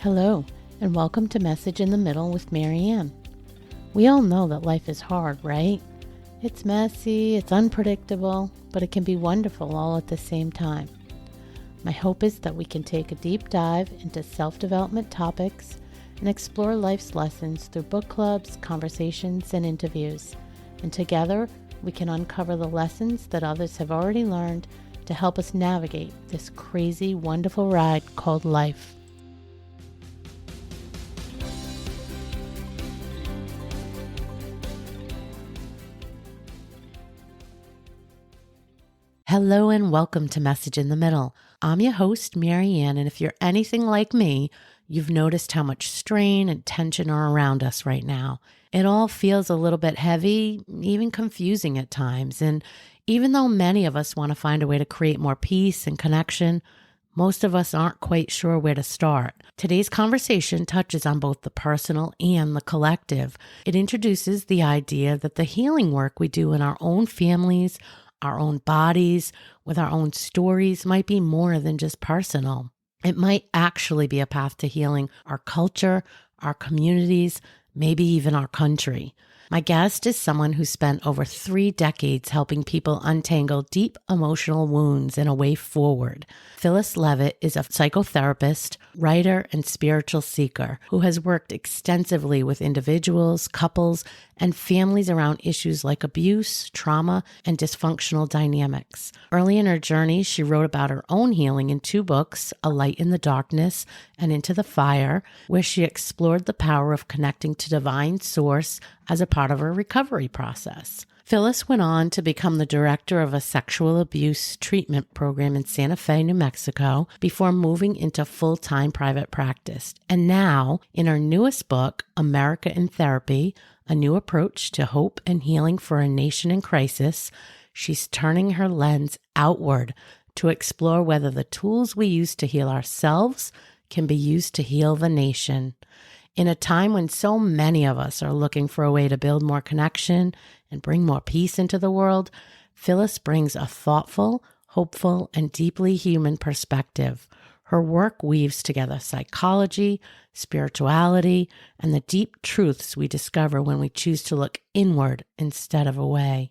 Hello, and welcome to Message in the Middle with Marianne. We all know that life is hard, right? It's messy, it's unpredictable, but it can be wonderful all at the same time. My hope is that we can take a deep dive into self-development topics and explore life's lessons through book clubs, conversations, and interviews. And together, we can uncover the lessons that others have already learned to help us navigate this crazy, wonderful ride called life. Hello and welcome to Message in the Middle. I'm your host, Marianne, and if you're anything like me, you've noticed how much strain and tension are around us right now. It all feels a little bit heavy, even confusing at times, and even though many of us want to find a way to create more peace and connection, most of us aren't quite sure where to start. Today's conversation touches on both the personal and the collective. It introduces the idea that the healing work we do in our own families, our own bodies, with our own stories might be more than just personal. It might actually be a path to healing our culture, our communities, maybe even our country. My guest is someone who spent over 3 decades helping people untangle deep emotional wounds and a way forward. Phyllis Leavitt is a psychotherapist, writer, and spiritual seeker who has worked extensively with individuals, couples, and families around issues like abuse, trauma, and dysfunctional dynamics. Early in her journey, she wrote about her own healing in 2 books, A Light in the Darkness and Into the Fire, where she explored the power of connecting to divine source as a part of her recovery process. Phyllis went on to become the director of a sexual abuse treatment program in Santa Fe, New Mexico, before moving into full-time private practice. And now, in her newest book, America in Therapy, A New Approach to Hope and Healing for a Nation in Crisis, she's turning her lens outward to explore whether the tools we use to heal ourselves can be used to heal the nation. In a time when so many of us are looking for a way to build more connection and bring more peace into the world, Phyllis brings a thoughtful, hopeful, and deeply human perspective. Her work weaves together psychology, spirituality, and the deep truths we discover when we choose to look inward instead of away.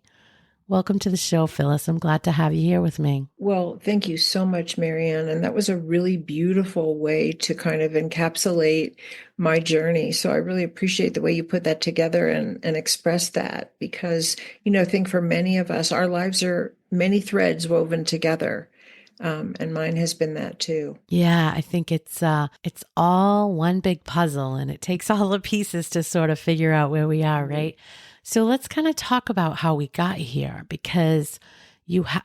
Welcome to the show, Phyllis. I'm glad to have you here with me. Well, thank you so much, Marianne. And that was a really beautiful way to kind of encapsulate my journey. So I really appreciate the way you put that together and express that because, I think for many of us, our lives are many threads woven together. And mine has been that too. Yeah, I think it's all one big puzzle and it takes all the pieces to sort of figure out where we are, right? So let's kind of talk about how we got here because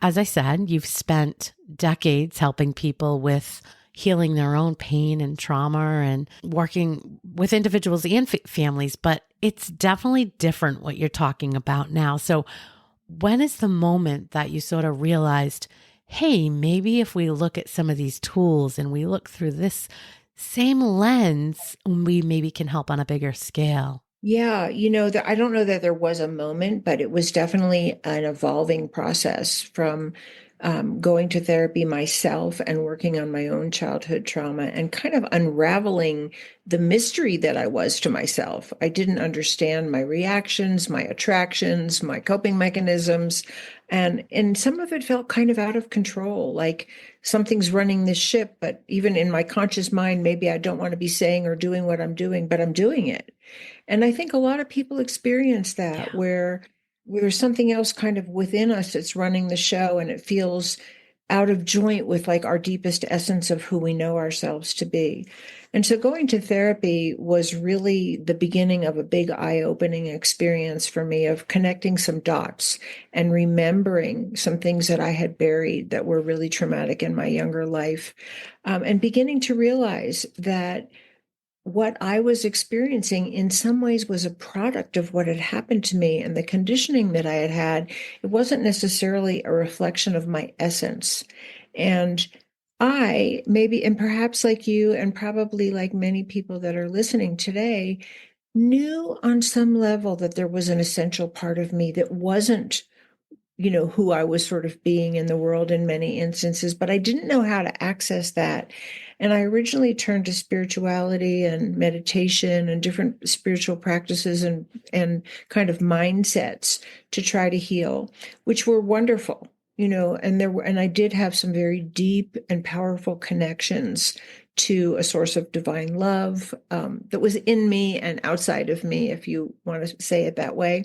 as I said, you've spent decades helping people with healing their own pain and trauma and working with individuals and families, but it's definitely different what you're talking about now. So when is the moment that you sort of realized, hey, maybe if we look at some of these tools and we look through this same lens, we maybe can help on a bigger scale? Yeah, I don't know that there was a moment, but it was definitely an evolving process from going to therapy myself and working on my own childhood trauma and kind of unraveling the mystery that I was to myself. I didn't understand my reactions, my attractions, my coping mechanisms, and some of it felt kind of out of control, like something's running this ship, but even in my conscious mind, maybe I don't want to be saying or doing what I'm doing, but I'm doing it. And I think a lot of people experience that where there's something else kind of within us that's running the show and it feels out of joint with like our deepest essence of who we know ourselves to be. And so going to therapy was really the beginning of a big eye-opening experience for me of connecting some dots and remembering some things that I had buried that were really traumatic in my younger life, and beginning to realize that what I was experiencing in some ways was a product of what had happened to me and the conditioning that I had had. It wasn't necessarily a reflection of my essence. And I maybe, and perhaps like you, and probably like many people that are listening today, knew on some level that there was an essential part of me that wasn't who I was sort of being in the world in many instances, but I didn't know how to access that. And I originally turned to spirituality and meditation and different spiritual practices and kind of mindsets to try to heal, which were wonderful, and I did have some very deep and powerful connections to a source of divine love that was in me and outside of me, if you want to say it that way.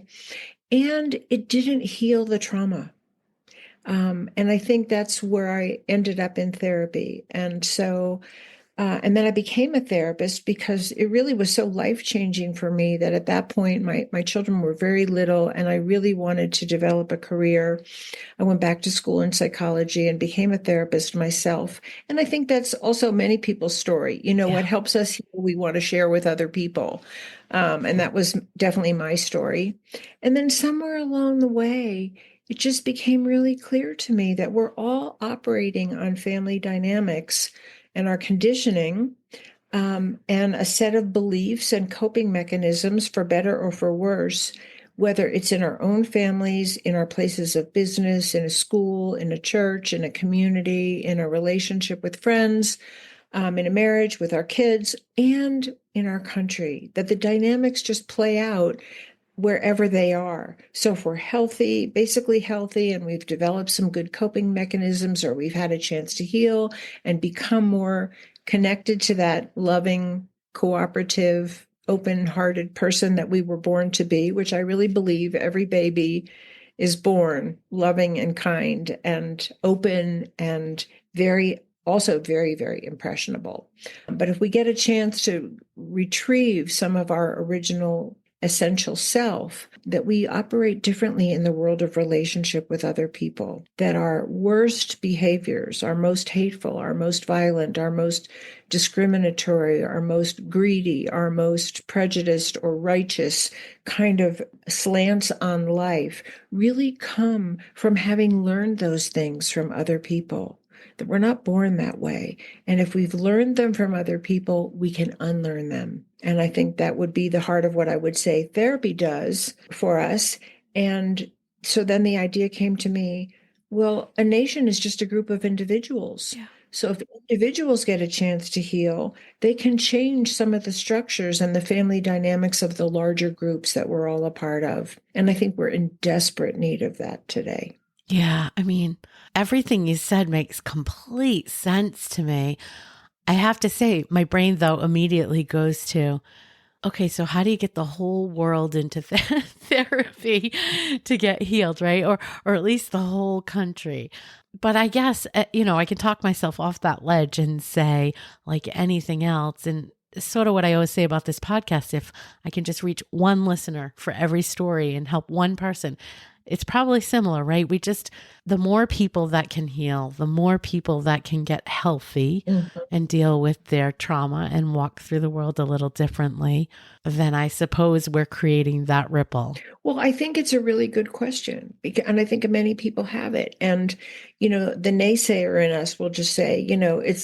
And it didn't heal the trauma. And I think that's where I ended up in therapy. And then I became a therapist because it really was so life-changing for me that at that point, my children were very little, and I really wanted to develop a career. I went back to school in psychology and became a therapist myself. And I think that's also many people's story. What helps us heal, we want to share with other people. And that was definitely my story. And then somewhere along the way, it just became really clear to me that we're all operating on family dynamics and our conditioning, and a set of beliefs and coping mechanisms, for better or for worse, whether it's in our own families, in our places of business, in a school, in a church, in a community, in a relationship with friends, in a marriage with our kids, and in our country, that the dynamics just play out wherever they are. So if we're healthy, basically healthy, and we've developed some good coping mechanisms, or we've had a chance to heal and become more connected to that loving, cooperative, open-hearted person that we were born to be, which I really believe every baby is born loving and kind and open and also very, very impressionable. But if we get a chance to retrieve some of our original essential self, that we operate differently in the world of relationship with other people, that our worst behaviors, our most hateful, our most violent, our most discriminatory, our most greedy, our most prejudiced or righteous kind of slants on life really come from having learned those things from other people. That we're not born that way. And if we've learned them from other people, we can unlearn them. And I think that would be the heart of what I would say therapy does for us. And so then the idea came to me, well, a nation is just a group of individuals. Yeah. So if individuals get a chance to heal, they can change some of the structures and the family dynamics of the larger groups that we're all a part of. And I think we're in desperate need of that today. Yeah, I mean, everything you said makes complete sense to me. I have to say, my brain, though, immediately goes to, okay, so how do you get the whole world into therapy to get healed, right? Or at least the whole country. But I guess, I can talk myself off that ledge and say, like anything else, and sort of what I always say about this podcast, if I can just reach one listener for every story and help one person, it's probably similar, right? The more people that can heal, the more people that can get healthy and deal with their trauma and walk through the world a little differently, then I suppose we're creating that ripple. Well, I think it's a really good question, and I think many people have it. And, the naysayer in us will just say,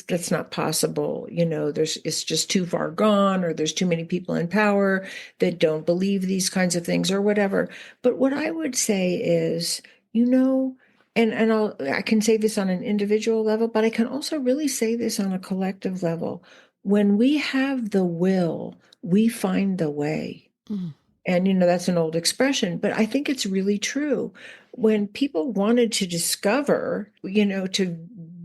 that's not possible. It's just too far gone, or there's too many people in power that don't believe these kinds of things or whatever. But what I would say is, I can say this on an individual level, but I can also really say this on a collective level. When we have the will, we find the way. Mm. And, that's an old expression, but I think it's really true. When people wanted to discover, to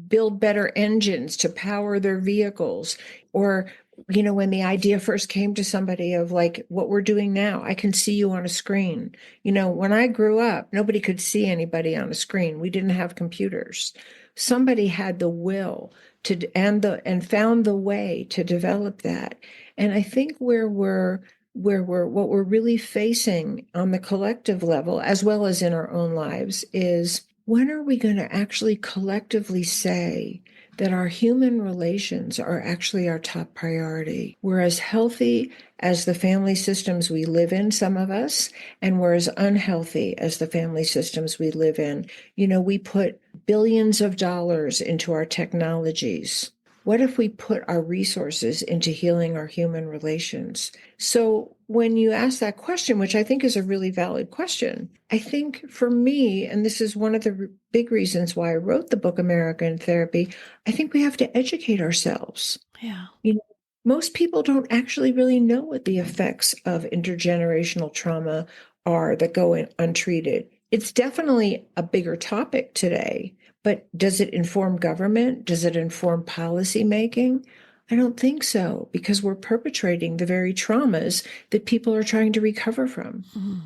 build better engines to power their vehicles, or, when the idea first came to somebody of like what we're doing now, I can see you on a screen. When I grew up, nobody could see anybody on a screen. We didn't have computers. Somebody had the will and found the way to develop that. And I think what we're really facing on the collective level, as well as in our own lives, is when are we going to actually collectively say that our human relations are actually our top priority? We're as healthy as the family systems we live in, some of us, and we're as unhealthy as the family systems we live in. We put billions of dollars into our technologies, What if we put our resources into healing our human relations? So when you ask that question, which I think is a really valid question, I think for me, and this is one of the big reasons why I wrote the book America in Therapy, I think we have to educate ourselves. Yeah. You know, most people don't actually really know what the effects of intergenerational trauma are that go in untreated. It's definitely a bigger topic today, but does it inform government? Does it inform policy making? I don't think so, because we're perpetrating the very traumas that people are trying to recover from. Mm,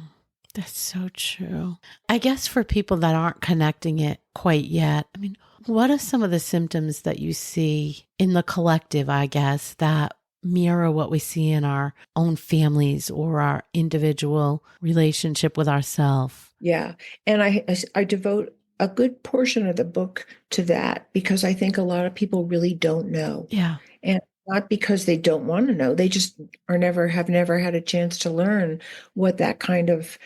that's so true. I guess for people that aren't connecting it quite yet, I mean, what are some of the symptoms that you see in the collective, I guess, that mirror what we see in our own families or our individual relationship with ourselves? Yeah. And I devote a good portion of the book to that because I think a lot of people really don't know. Yeah. And not because they don't want to know, they just have never had a chance to learn what that kind of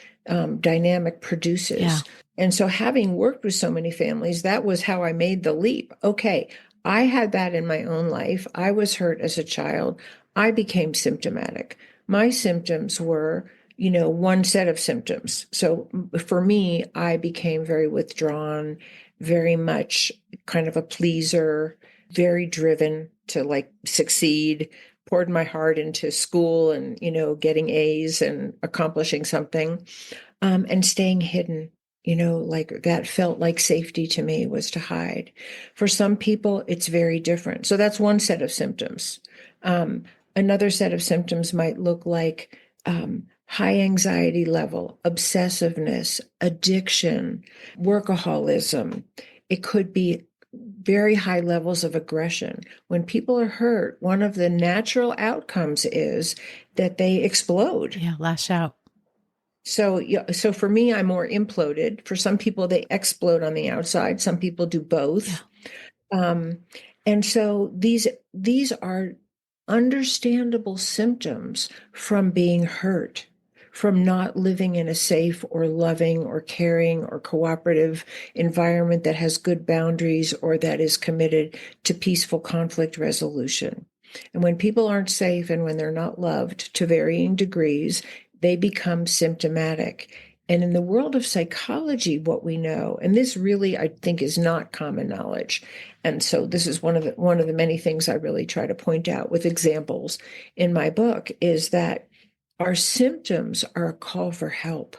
dynamic Yeah. produces. And so, having worked with so many families, that was how I made the leap. Okay, I had that in my own life. I was hurt as a child. I became symptomatic. My symptoms were, one set of symptoms. So, for me, I became very withdrawn, very much kind of a pleaser, very driven to like succeed, poured my heart into school and, getting A's and accomplishing something, and staying hidden. Like that felt like safety to me, was to hide. For some people, it's very different. So that's one set of symptoms. Another set of symptoms might look like high anxiety level, obsessiveness, addiction, workaholism. It could be very high levels of aggression. When people are hurt, one of the natural outcomes is that they explode. Yeah. Lash out. So, yeah, so for me, I'm more imploded. For some people, they explode on the outside. Some people do Yeah. both. Um, and so these are understandable symptoms from being hurt, from not living in a safe or loving or caring or cooperative environment that has good boundaries or that is committed to peaceful conflict resolution. And when people aren't safe and when they're not loved to varying degrees, they become symptomatic. And in the world of psychology, what we know, and this really, I think, is not common knowledge. And so this is one of the many things I really try to point out with examples in my book, is that our symptoms are a call for help.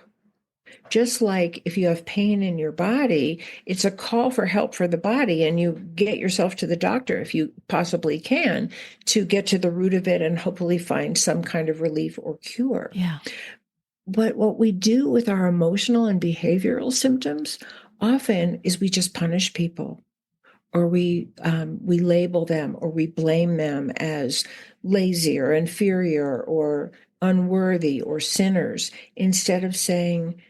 Just like if you have pain in your body, it's a call for help for the body, and you get yourself to the doctor if you possibly can to get to the root of it and hopefully find some kind of relief or cure. Yeah. But what we do with our emotional and behavioral symptoms often is we just punish people, or we label them, or we blame them as lazy or inferior or unworthy or sinners, instead of saying,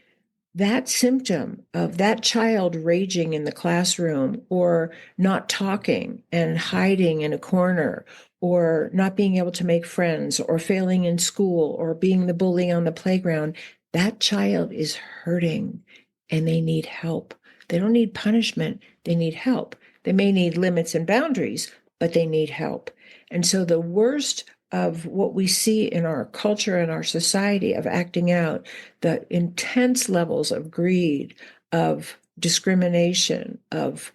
that symptom of that child raging in the classroom or not talking and hiding in a corner or not being able to make friends or failing in school or being the bully on the playground, that child is hurting and they need help. They don't need punishment. They need help. They may need limits and boundaries, but they need help. And so the worst of what we see in our culture and our society of acting out, the intense levels of greed, of discrimination, of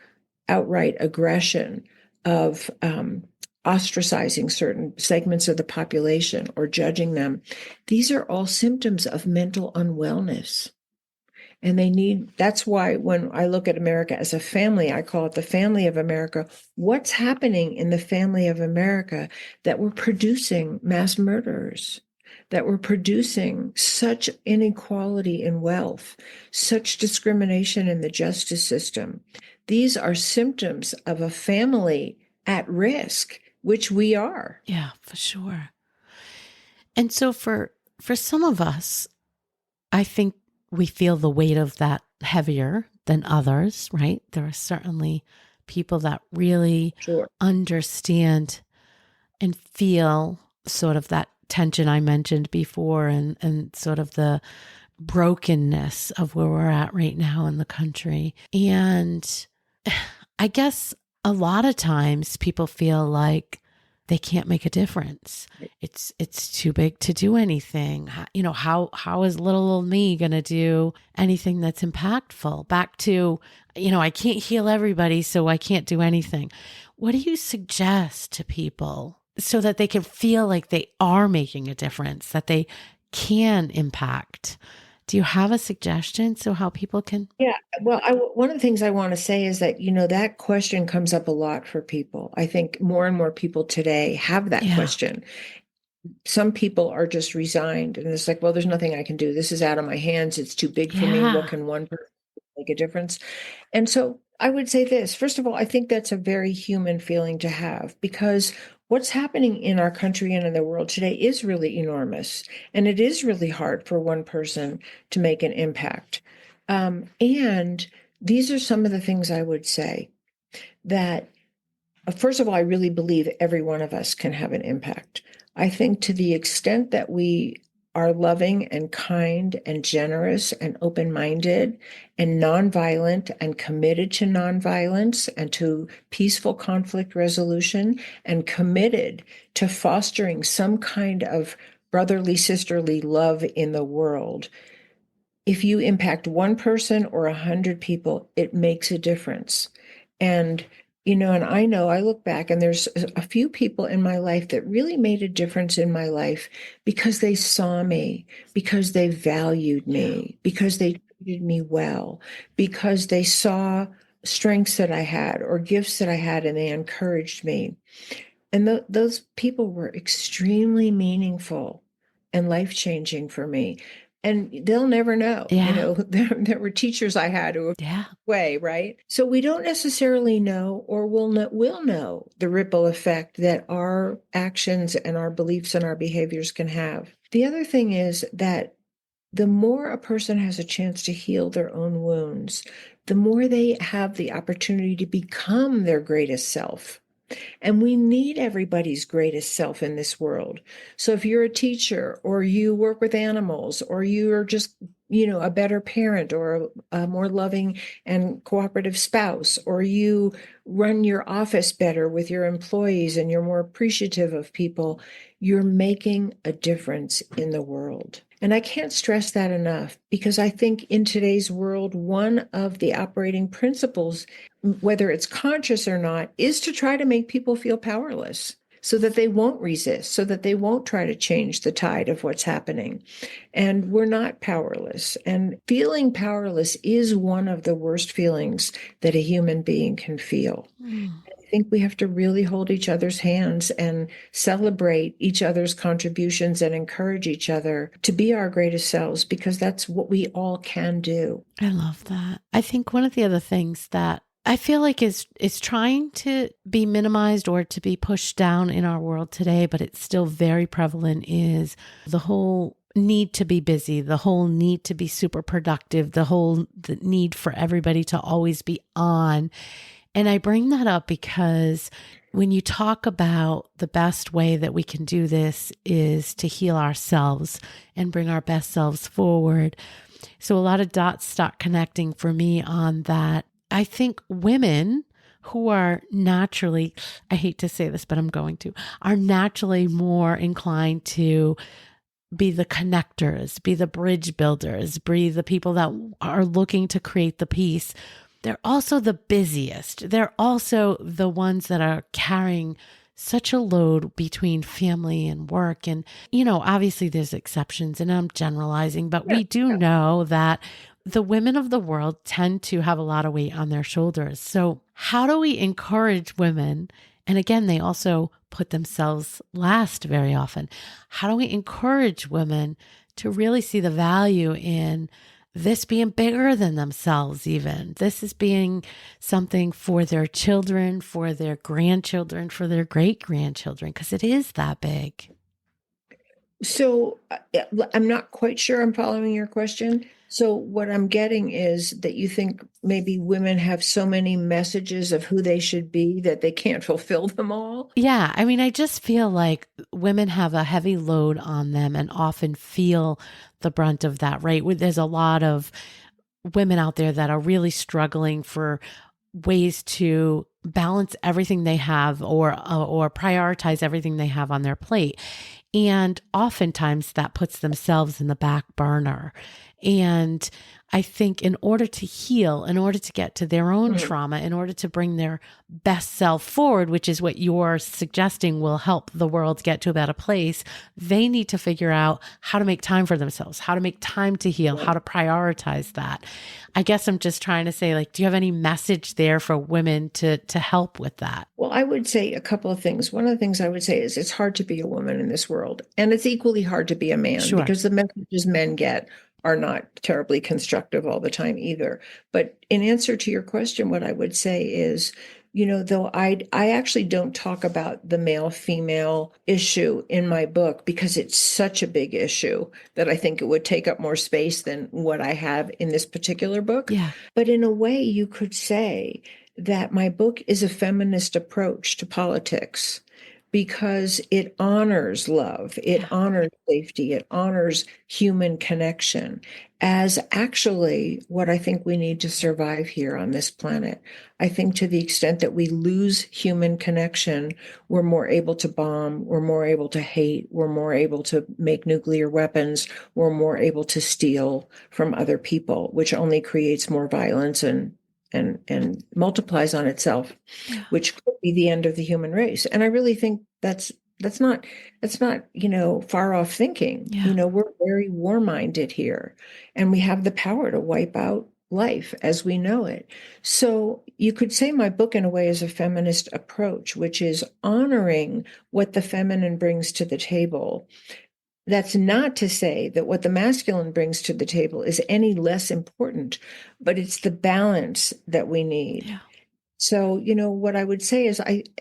outright aggression, of ostracizing certain segments of the population or judging them, these are all symptoms of mental unwellness. And that's why when I look at America as a family, I call it the family of America. What's happening in the family of America that we're producing mass murderers, that we're producing such inequality in wealth, such discrimination in the justice system? These are symptoms of a family at risk, which we are. Yeah, for sure. And so for some of us, I think we feel the weight of that heavier than others, right? There are certainly people that really Sure. understand and feel sort of that tension I mentioned before, and sort of the brokenness of where we're at right now in the country. And I guess a lot of times people feel like they can't make a difference. It's too big to do anything. How is little old me going to do anything that's impactful? Back to, I can't heal everybody, so I can't do anything. What do you suggest to people so that they can feel like they are making a difference, that they can impact? Do you have a suggestion so how people can? Yeah, well, one of the things I want to say is that, that question comes up a lot for people. I think more and more people today have that Yeah. question. Some people are just resigned and it's like, well, there's nothing I can do. This is out of my hands. It's too big for me. What Yeah. can one person make a difference? And so I would say this, first of all, I think that's a very human feeling to have because what's happening in our country and in the world today is really enormous. And it is really hard for one person to make an impact. And these are some of the things I would say that, first of all, I really believe every one of us can have an impact. I think to the extent that we are loving and kind and generous and open-minded and nonviolent and committed to nonviolence and to peaceful conflict resolution and committed to fostering some kind of brotherly, sisterly love in the world, if you impact one person or 100 people, it makes a difference. And, and I look back and there's a few people in my life that really made a difference in my life because they saw me, because they valued me, because they treated me well, because they saw strengths that I had or gifts that I had and they encouraged me. And those people were extremely meaningful and life-changing for me. And they'll never know, Yeah. there were teachers I had who were Yeah. way, right? So we don't necessarily know or will know the ripple effect that our actions and our beliefs and our behaviors can have. The other thing is that the more a person has a chance to heal their own wounds, the more they have the opportunity to become their greatest self. And we need everybody's greatest self in this world. So if you're a teacher or you work with animals or you're just, a better parent or a more loving and cooperative spouse, or you run your office better with your employees and you're more appreciative of people, you're making a difference in the world. And I can't stress that enough because I think in today's world, one of the operating principles, whether it's conscious or not, is to try to make people feel powerless so that they won't resist, so that they won't try to change the tide of what's happening. And we're not powerless. And feeling powerless is one of the worst feelings that a human being can feel. Mm. I think we have to really hold each other's hands and celebrate each other's contributions and encourage each other to be our greatest selves because that's what we all can do. I love that. I think one of the other things that I feel like is trying to be minimized or to be pushed down in our world today, but it's still very prevalent, is the whole need to be busy, the whole need to be super productive, the need for everybody to always be on. And I bring that up because when you talk about the best way that we can do this is to heal ourselves and bring our best selves forward. So a lot of dots start connecting for me on that. I think women who are naturally, I hate to say this, but I'm going to, are naturally more inclined to be the connectors, be the bridge builders, be the people that are looking to create the peace. They're also the busiest. They're also the ones that are carrying such a load between family and work. And, obviously there's exceptions and I'm generalizing, but we do know that the women of the world tend to have a lot of weight on their shoulders. So how do we encourage women? And again, they also put themselves last very often. How do we encourage women to really see the value in this being bigger than themselves even? This is being something for their children, for their grandchildren, for their great-grandchildren, because it is that big. So I'm not quite sure I'm following your question. So what I'm getting is that you think maybe women have so many messages of who they should be that they can't fulfill them all. Yeah. I mean, I just feel like women have a heavy load on them and often feel the brunt of that, right? There's a lot of women out there that are really struggling for ways to balance everything they have or prioritize everything they have on their plate. And oftentimes that puts themselves in the back burner. And I think in order to heal, in order to get to their own trauma, in order to bring their best self forward, which is what you're suggesting will help the world get to a better place, they need to figure out how to make time for themselves, how to make time to heal, how to prioritize that. I guess I'm just trying to say, like, do you have any message there for women to help with that? Well, I would say a couple of things. One of the things I would say is it's hard to be a woman in this world, and it's equally hard to be a man Sure. because the messages men get are not terribly constructive all the time either. But in answer to your question, what I would say is, though I actually don't talk about the male-female issue in my book because it's such a big issue that I think it would take up more space than what I have in this particular book. Yeah. But in a way, you could say that my book is a feminist approach to politics because it honors love, it honors safety, it honors human connection as actually what I think we need to survive here on this planet. I think to the extent that we lose human connection, we're more able to bomb, we're more able to hate, we're more able to make nuclear weapons, we're more able to steal from other people, which only creates more violence and multiplies on itself, which could be the end of the human race. And I really think that's not far off thinking. We're very war-minded here, and we have the power to wipe out life as we know it. So you could say my book in a way is a feminist approach, which is honoring what the feminine brings to the table. That's not to say that what the masculine brings to the table is any less important, but it's the balance that we need. Yeah. So, what I would say is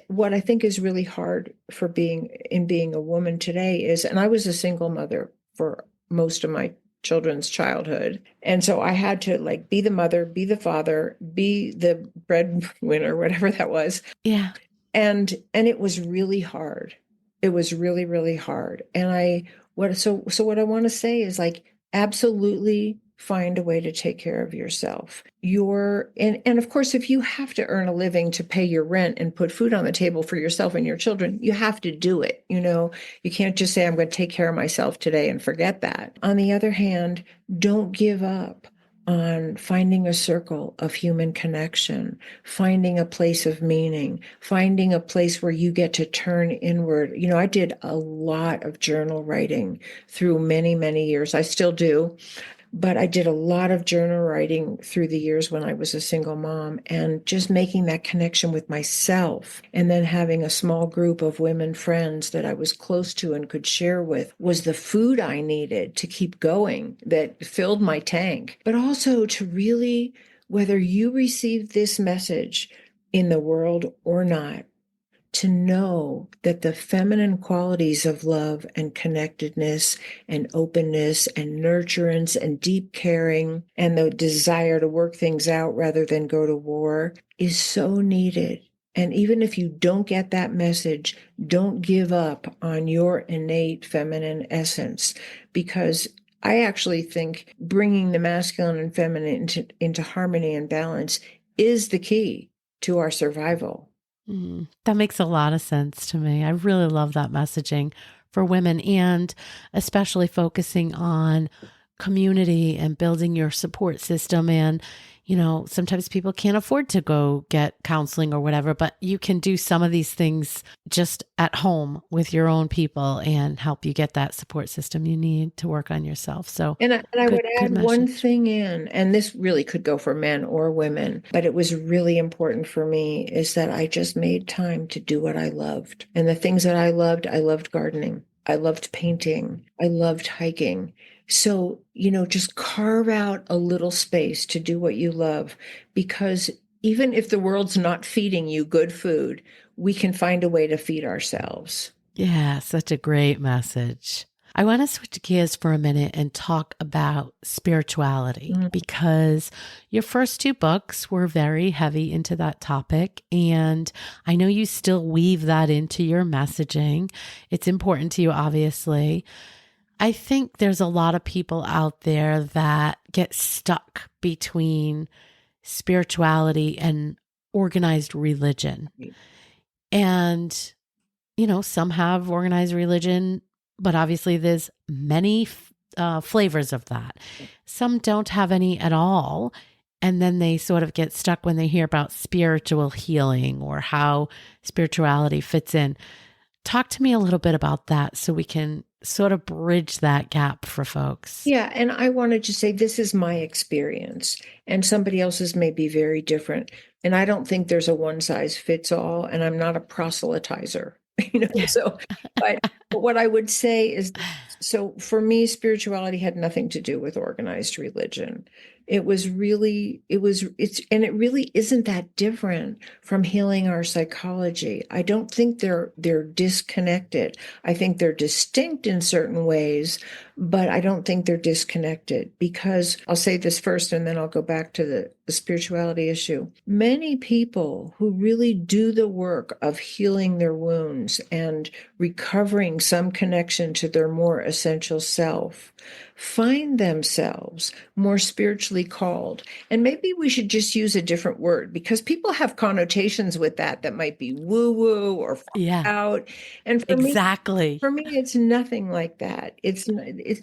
what I think is really hard for being a woman today is, and I was a single mother for most of my children's childhood. And so I had to be the mother, be the father, be the breadwinner, whatever that was. Yeah. And it was really hard. It was really, really hard. And what I want to say is absolutely find a way to take care of yourself. And of course, if you have to earn a living to pay your rent and put food on the table for yourself and your children, you have to do it. You can't just say, I'm going to take care of myself today and forget that. On the other hand, don't give up on finding a circle of human connection, finding a place of meaning, finding a place where you get to turn inward. I did a lot of journal writing through many, many years. I still do. But I did a lot of journal writing through the years when I was a single mom, and just making that connection with myself, and then having a small group of women friends that I was close to and could share with was the food I needed to keep going, that filled my tank. But also to really, whether you receive this message in the world or not, to know that the feminine qualities of love and connectedness and openness and nurturance and deep caring and the desire to work things out rather than go to war is so needed. And even if you don't get that message, don't give up on your innate feminine essence, because I actually think bringing the masculine and feminine into harmony and balance is the key to our survival. That makes a lot of sense to me. I really love that messaging for women, and especially focusing on community and building your support system. And, sometimes people can't afford to go get counseling or whatever, but you can do some of these things just at home with your own people and help you get that support system you need to work on yourself. So, and I would add one thing in, and this really could go for men or women, but it was really important for me, is that I just made time to do what I loved. And the things that I loved gardening. I loved painting. I loved hiking. So, just carve out a little space to do what you love, because even if the world's not feeding you good food, we can find a way to feed ourselves. Yeah, such a great message. I want to switch gears for a minute and talk about spirituality, because your first two books were very heavy into that topic. And I know you still weave that into your messaging. It's important to you, obviously. I think there's a lot of people out there that get stuck between spirituality and organized religion. And, some have organized religion, but obviously there's many flavors of that. Some don't have any at all. And then they sort of get stuck when they hear about spiritual healing or how spirituality fits in. Talk to me a little bit about that so we can sort of bridge that gap for folks. Yeah, and I wanted to say this is my experience, and somebody else's may be very different. And I don't think there's a one size fits all, and I'm not a proselytizer, so but what I would say is, so for me, spirituality had nothing to do with organized religion. It really isn't that different from healing our psychology. I don't think they're disconnected. I think they're distinct in certain ways, but I don't think they're disconnected, because I'll say this first and then I'll go back to the spirituality issue. Many people who really do the work of healing their wounds and recovering some connection to their more essential self find themselves more spiritually called. And maybe we should just use a different word, because people have connotations with that might be woo-woo or out. And exactly. For me, it's nothing like that.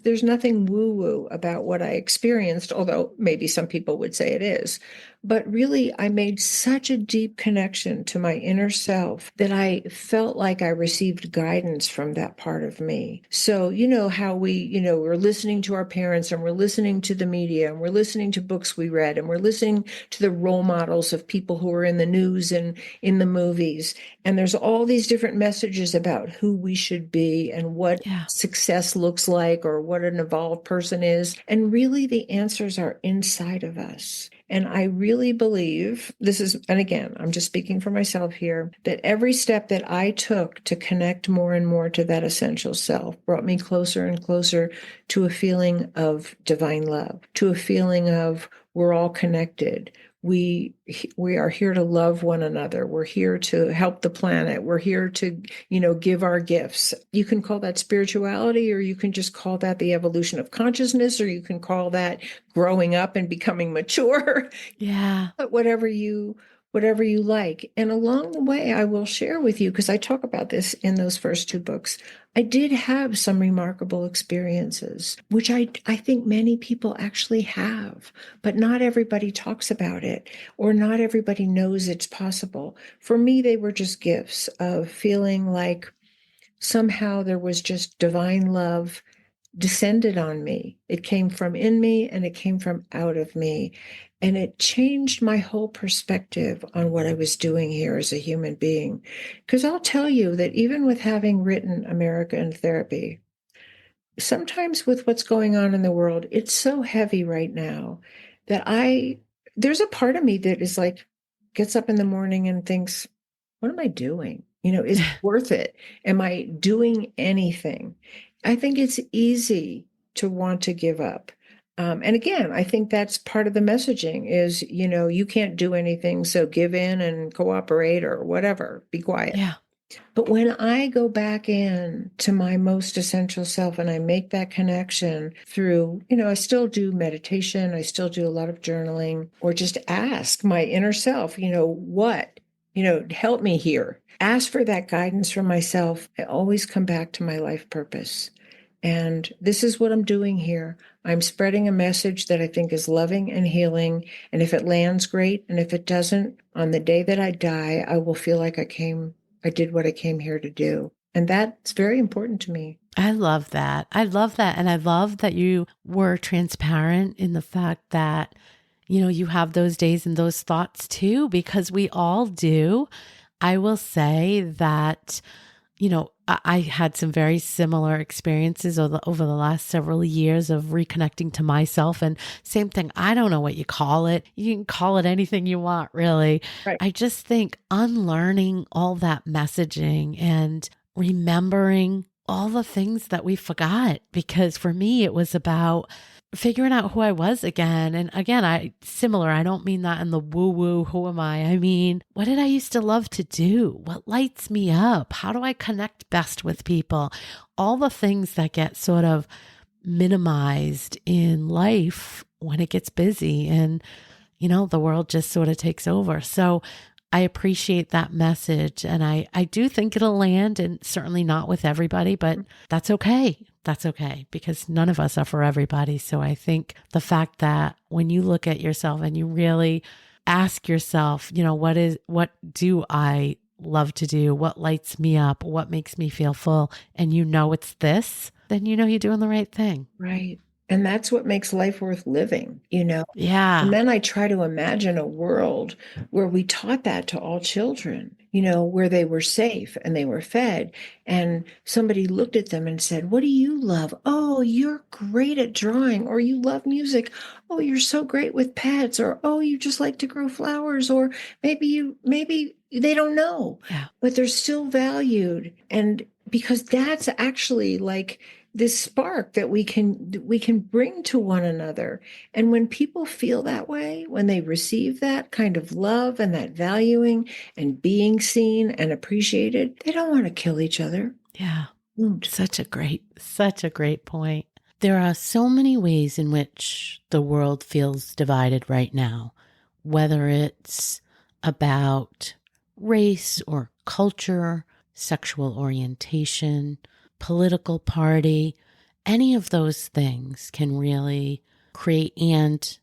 There's nothing woo-woo about what I experienced, although maybe some people would say it is. But really, I made such a deep connection to my inner self that I felt like I received guidance from that part of me. So, how we're listening to our parents, and we're listening to the media, and we're listening to books we read, and we're listening to the role models of people who are in the news and in the movies. And there's all these different messages about who we should be and what success looks like, or what an evolved person is. And really, the answers are inside of us. And I really believe and again, I'm just speaking for myself here, that every step that I took to connect more and more to that essential self brought me closer and closer to a feeling of divine love, to a feeling of we're all connected. We are here to love one another. We're here to help the planet. We're here to, give our gifts. You can call that spirituality, or you can just call that the evolution of consciousness, or you can call that growing up and becoming mature. Yeah. But whatever you like. And along the way, I will share with you, because I talk about this in those first two books, I did have some remarkable experiences, which I think many people actually have, but not everybody talks about it, or not everybody knows it's possible. For me, they were just gifts of feeling like somehow there was just divine love descended on me. It came from in me, and it came from out of me. And it changed my whole perspective on what I was doing here as a human being. Because I'll tell you that even with having written America in Therapy, sometimes with what's going on in the world, it's so heavy right now that there's a part of me that is like, gets up in the morning and thinks, what am I doing? Is it worth it? Am I doing anything? I think it's easy to want to give up. And again, I think that's part of the messaging is, you can't do anything, so give in and cooperate or whatever, be quiet. Yeah. But when I go back in to my most essential self and I make that connection through, I still do meditation, I still do a lot of journaling, or just ask my inner self, help me here. Ask for that guidance from myself. I always come back to my life purpose. And this is what I'm doing here. I'm spreading a message that I think is loving and healing. And if it lands, great. And if it doesn't, on the day that I die, I will feel like I did what I came here to do. And that's very important to me. I love that. I love that. And I love that you were transparent in the fact that, you have those days and those thoughts too, because we all do. I will say that, I had some very similar experiences over the last several years of reconnecting to myself. And same thing, I don't know what you call it. You can call it anything you want, really. Right. I just think unlearning all that messaging and remembering all the things that we forgot, because for me, it was about figuring out who I was again. And again, I don't mean that in the woo-woo, who am I? I mean, what did I used to love to do? What lights me up? How do I connect best with people? All the things that get sort of minimized in life when it gets busy and, the world just sort of takes over. So I appreciate that message. And I do think it'll land, and certainly not with everybody, but that's okay. That's okay, because none of us are for everybody. So I think the fact that when you look at yourself and you really ask yourself, what do I love to do? What lights me up? What makes me feel full? And it's this, then you're doing the right thing. Right. And that's what makes life worth living, And Yeah. then I try to imagine a world where we taught that to all children, where they were safe and they were fed. And somebody looked at them and said, "What do you love?" "Oh, you're great at drawing," or "You love music." "Oh, you're so great with pets," or "Oh, you just like to grow flowers," or maybe they don't know, Yeah. but they're still valued. And because that's actually like this spark that we can bring to one another. And when people feel that way, when they receive that kind of love and that valuing and being seen and appreciated, they don't want to kill each other. Yeah. Won't. Such a great point. There are so many ways in which the world feels divided right now, whether it's about race or culture, sexual orientation, political party. Any of those things can really create and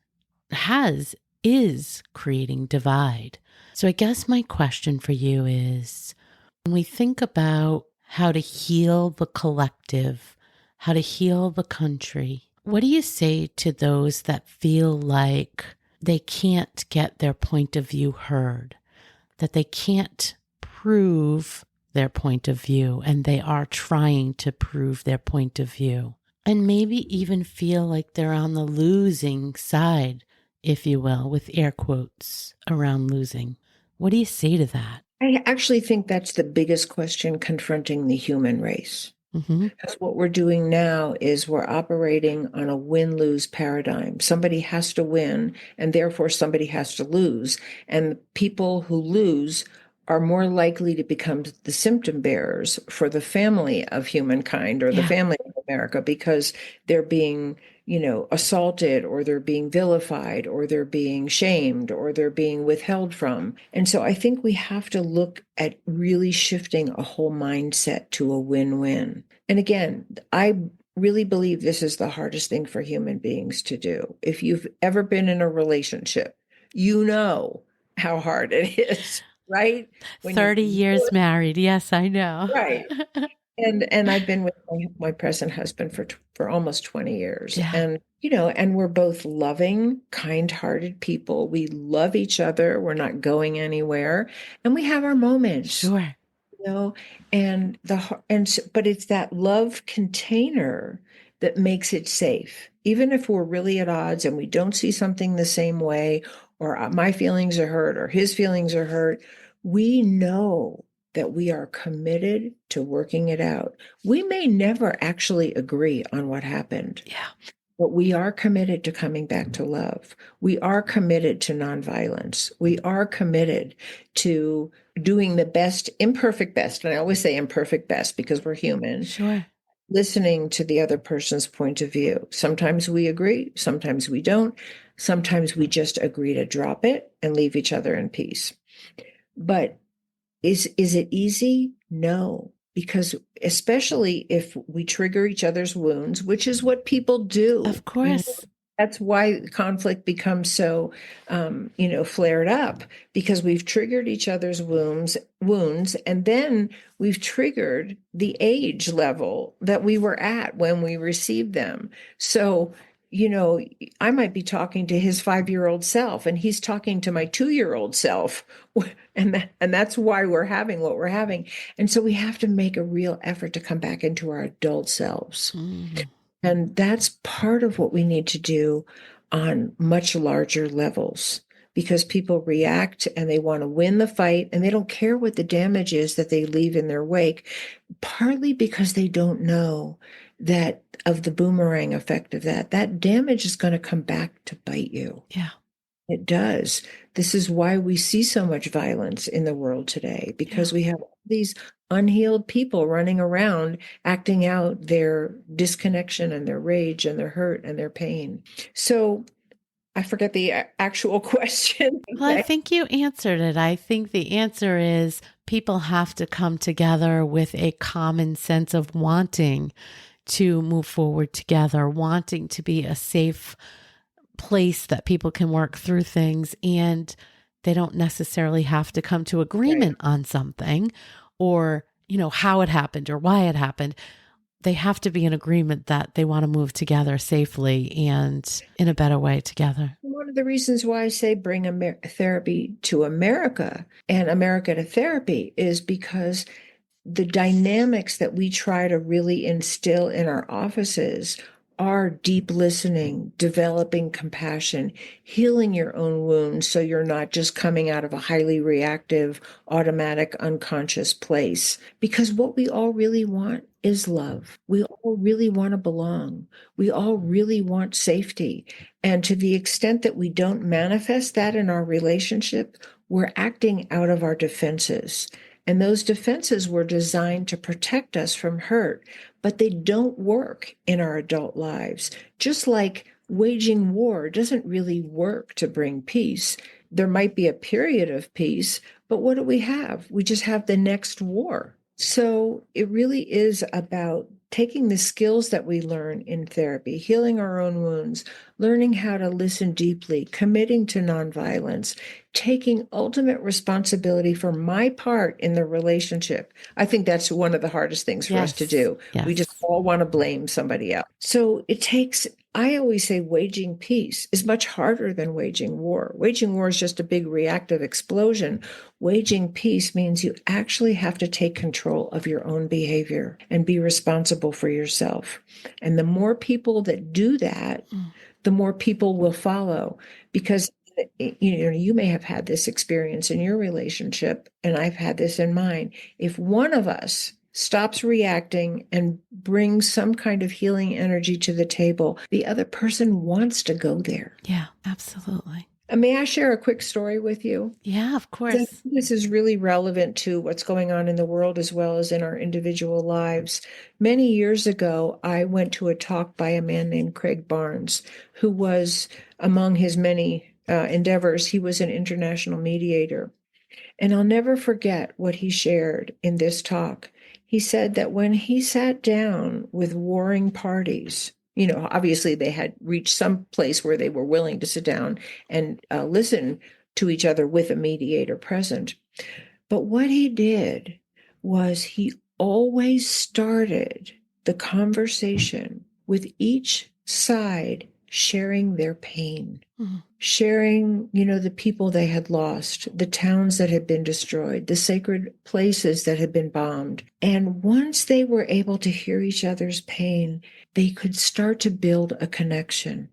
is creating divide. So I guess my question for you is, when we think about how to heal the collective, how to heal the country, what do you say to those that feel like they can't get their point of view heard, that they can't prove their point of view, and they are trying to prove their point of view, and maybe even feel like they're on the losing side, if you will, with air quotes around losing? What do you say to that? I actually think that's the biggest question confronting the human race. Mm-hmm. Because what we're doing now is we're operating on a win-lose paradigm. Somebody has to win, and therefore somebody has to lose. And people who lose are more likely to become the symptom bearers for the family of humankind, or the Yeah, family of America, because they're being, assaulted, or they're being vilified, or they're being shamed, or they're being withheld from. And so I think we have to look at really shifting a whole mindset to a win-win. And again, I really believe this is the hardest thing for human beings to do. If you've ever been in a relationship, you know how hard it is, right? When you're 30 years married. Yes, I know. right. And I've been with my present husband for almost 20 years. Yeah, And and we're both loving, kind-hearted people. We love each other. We're not going anywhere, and we have our moments. sure. you know but it's that love container that makes it safe, even if we're really at odds and we don't see something the same way, or my feelings are hurt or his feelings are hurt. We know that we are committed to working it out. We may never actually agree on what happened, Yeah, but we are committed to coming back to love. We are committed to nonviolence. We are committed to doing the best, imperfect best. And I always say imperfect best because we're human, sure. listening to the other person's point of view. Sometimes we agree, sometimes we don't. Sometimes we just agree to drop it and leave each other in peace. But is it easy? No, because especially if we trigger each other's wounds, which is what people do. Of course. That's why conflict becomes so, flared up, because we've triggered each other's wounds, and then we've triggered the age level that we were at when we received them. So, I might be talking to his 5-year-old self, and he's talking to my 2-year-old self, and that's why we're having what we're having. And so we have to make a real effort to come back into our adult selves. Mm, And that's part of what we need to do on much larger levels, because people react and they want to win the fight and they don't care what the damage is that they leave in their wake, partly because they don't know that of the boomerang effect of that damage is going to come back to bite you. yeah, It does. This is why we see so much violence in the world today, yeah, because we have these unhealed people running around acting out their disconnection and their rage and their hurt and their pain. So I forget the actual question. Well, I think you answered it. I think the answer is people have to come together with a common sense of wanting to move forward together, wanting to be a safe place that people can work through things, and they don't necessarily have to come to Right. agreement on something or, how it happened or why it happened. They have to be in agreement that they want to move together safely and in a better way together. One of the reasons why I say bring therapy to America and America to therapy is because the dynamics that we try to really instill in our offices are deep listening, developing compassion, healing your own wounds so you're not just coming out of a highly reactive, automatic, unconscious place. Because what we all really want is love. We all really want to belong. We all really want safety. And to the extent that we don't manifest that in our relationship, we're acting out of our defenses. And those defenses were designed to protect us from hurt, but they don't work in our adult lives. Just like waging war doesn't really work to bring peace. There might be a period of peace, but what do we have? We just have the next war. So it really is about taking the skills that we learn in therapy, healing our own wounds, learning how to listen deeply, committing to nonviolence, taking ultimate responsibility for my part in the relationship. I think that's one of the hardest things for us to Yes. do. We just Yes. all want to blame somebody else. So it takes, I always say waging peace is much harder than waging war. Waging war is just a big reactive explosion. Waging peace means you actually have to take control of your own behavior and be responsible for yourself. And the more people that do that, the more people will follow, because you may have had this experience in your relationship, and I've had this in mine. If one of us stops reacting and brings some kind of healing energy to the table, the other person wants to go there. Yeah, absolutely. And may I share a quick story with you? Yeah, of course. This is really relevant to what's going on in the world as well as in our individual lives. Many years ago, I went to a talk by a man named Craig Barnes, who was, among his many endeavors, he was an international mediator. And I'll never forget what he shared in this talk. He said that when he sat down with warring parties, obviously they had reached some place where they were willing to sit down and listen to each other with a mediator present. But what he did was he always started the conversation with each side sharing their pain, sharing, the people they had lost, the towns that had been destroyed, the sacred places that had been bombed. And once they were able to hear each other's pain, they could start to build a connection.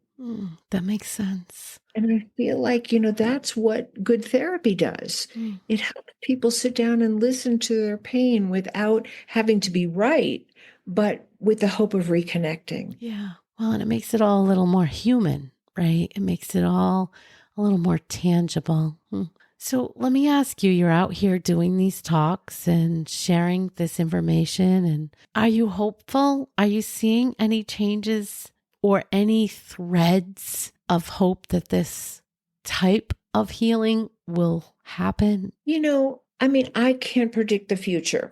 That makes sense. And I feel like, that's what good therapy does. It helps people sit down and listen to their pain without having to be right, but with the hope of reconnecting. Yeah. Well, and it makes it all a little more human, right? It makes it all a little more tangible. So let me ask you, you're out here doing these talks and sharing this information. And are you hopeful? Are you seeing any changes or any threads of hope that this type of healing will happen? I can't predict the future.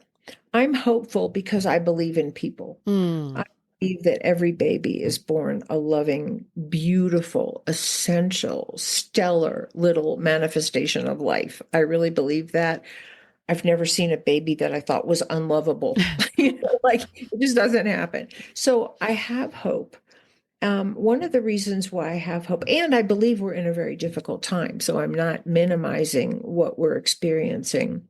I'm hopeful because I believe in people. I believe that every baby is born a loving, beautiful, essential, stellar little manifestation of life. I really believe that. I've never seen a baby that I thought was unlovable. It just doesn't happen. So I have hope. One of the reasons why I have hope, and I believe we're in a very difficult time, so I'm not minimizing what we're experiencing,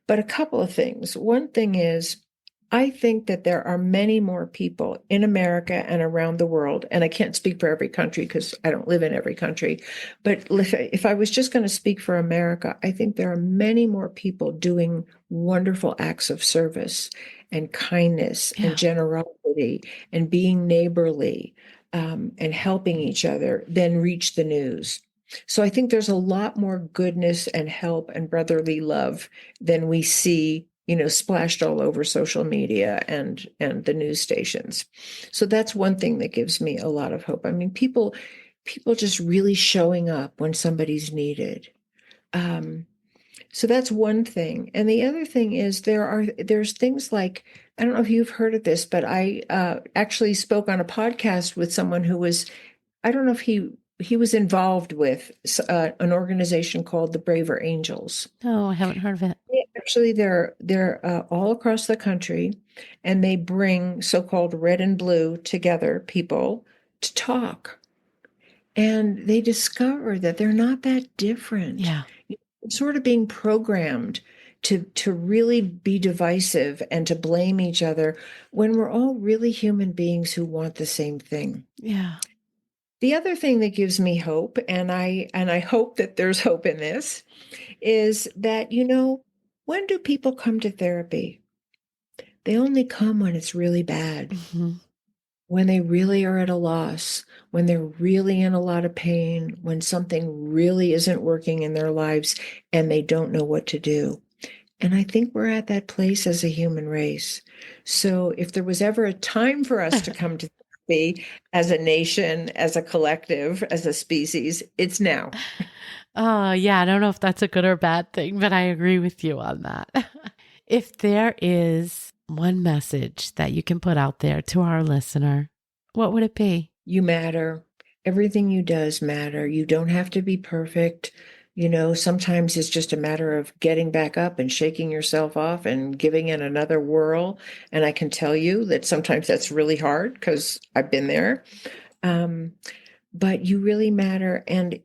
but a couple of things. One thing is, I think that there are many more people in America and around the world, and I can't speak for every country because I don't live in every country, but if I was just going to speak for America, I think there are many more people doing wonderful acts of service and kindness and generosity and being neighborly and helping each other than reach the news. So I think there's a lot more goodness and help and brotherly love than we see, splashed all over social media and the news stations. So that's one thing that gives me a lot of hope. I mean, people, people just really showing up when somebody's needed. So that's one thing. And the other thing is there's things like, I don't know if you've heard of this, but I actually spoke on a podcast with someone who was, I don't know if he was involved with an organization called the Braver Angels. Oh, I haven't heard of it. Actually, they're all across the country, and they bring so-called red and blue together people to talk. And they discover that they're not that different. Yeah. Sort of being programmed to really be divisive and to blame each other when we're all really human beings who want the same thing. Yeah. The other thing that gives me hope, and I hope that there's hope in this, is that, when do people come to therapy? They only come when it's really bad, Mm-hmm. when they really are at a loss, when they're really in a lot of pain, when something really isn't working in their lives and they don't know what to do. And I think we're at that place as a human race. So if there was ever a time for us to come to therapy as a nation, as a collective, as a species, it's now. Oh, yeah. I don't know if that's a good or bad thing, but I agree with you on that. If there is one message that you can put out there to our listener, what would it be? You matter. Everything you does matter. You don't have to be perfect. Sometimes it's just a matter of getting back up and shaking yourself off and giving it another whirl. And I can tell you that sometimes that's really hard because I've been there. But you really matter. And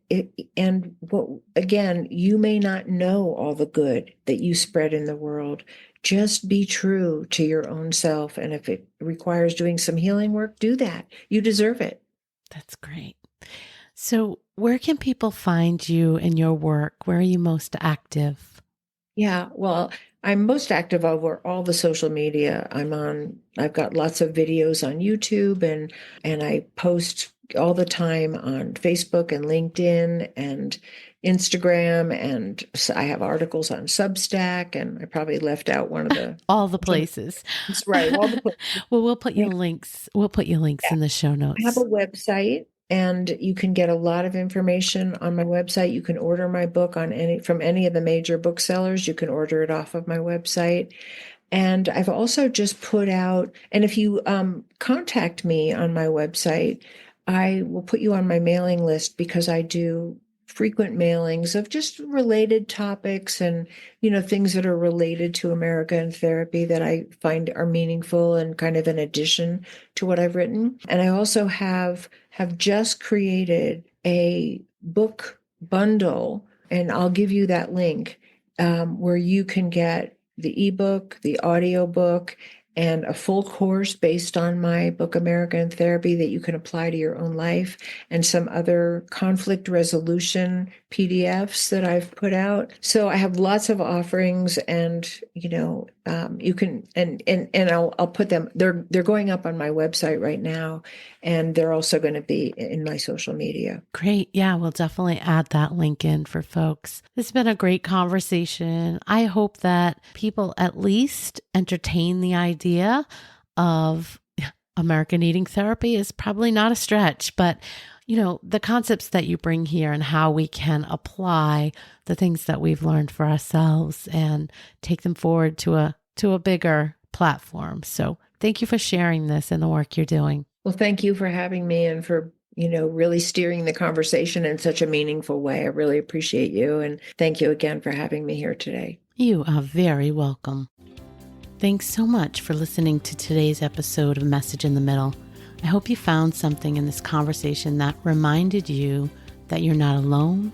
again, you may not know all the good that you spread in the world. Just be true to your own self. And if it requires doing some healing work, do that. You deserve it. That's great. So where can people find you in your work? Where are you most active? Yeah, well, I'm most active over all the social media. I've got lots of videos on YouTube and I post all the time on Facebook and LinkedIn and Instagram, and I have articles on Substack, and I probably left out one of the all the places. That's right. All the places. Well, we'll put you links. We'll put you links in the show notes. I have a website, and you can get a lot of information on my website. You can order my book from any of the major booksellers. You can order it off of my website. And I've also just put out, and if you contact me on my website, I will put you on my mailing list because I do frequent mailings of just related topics and, things that are related to America and therapy that I find are meaningful and kind of an addition to what I've written. And I also have just created a book bundle, and I'll give you that link, where you can get the ebook, the audiobook, and a full course based on my book, America and Therapy, that you can apply to your own life, and some other conflict resolution PDFs that I've put out. So I have lots of offerings, and you can and I'll put them. They're going up on my website right now, and they're also going to be in my social media. Great. Yeah, we'll definitely add that link in for folks. This has been a great conversation. I hope that people at least entertain the idea of American eating therapy is probably not a stretch, but the concepts that you bring here and how we can apply the things that we've learned for ourselves and take them forward to a bigger platform. So thank you for sharing this and the work you're doing. Well, thank you for having me and for, really steering the conversation in such a meaningful way. I really appreciate you. And thank you again for having me here today. You are very welcome. Thanks so much for listening to today's episode of Message in the Middle. I hope you found something in this conversation that reminded you that you're not alone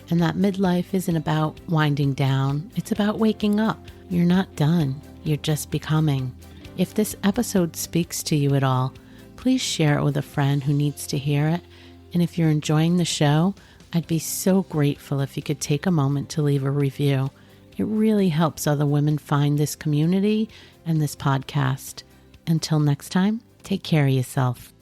and that midlife isn't about winding down. It's about waking up. You're not done. You're just becoming. If this episode speaks to you at all, please share it with a friend who needs to hear it. And if you're enjoying the show, I'd be so grateful if you could take a moment to leave a review. It really helps other women find this community and this podcast. Until next time, take care of yourself.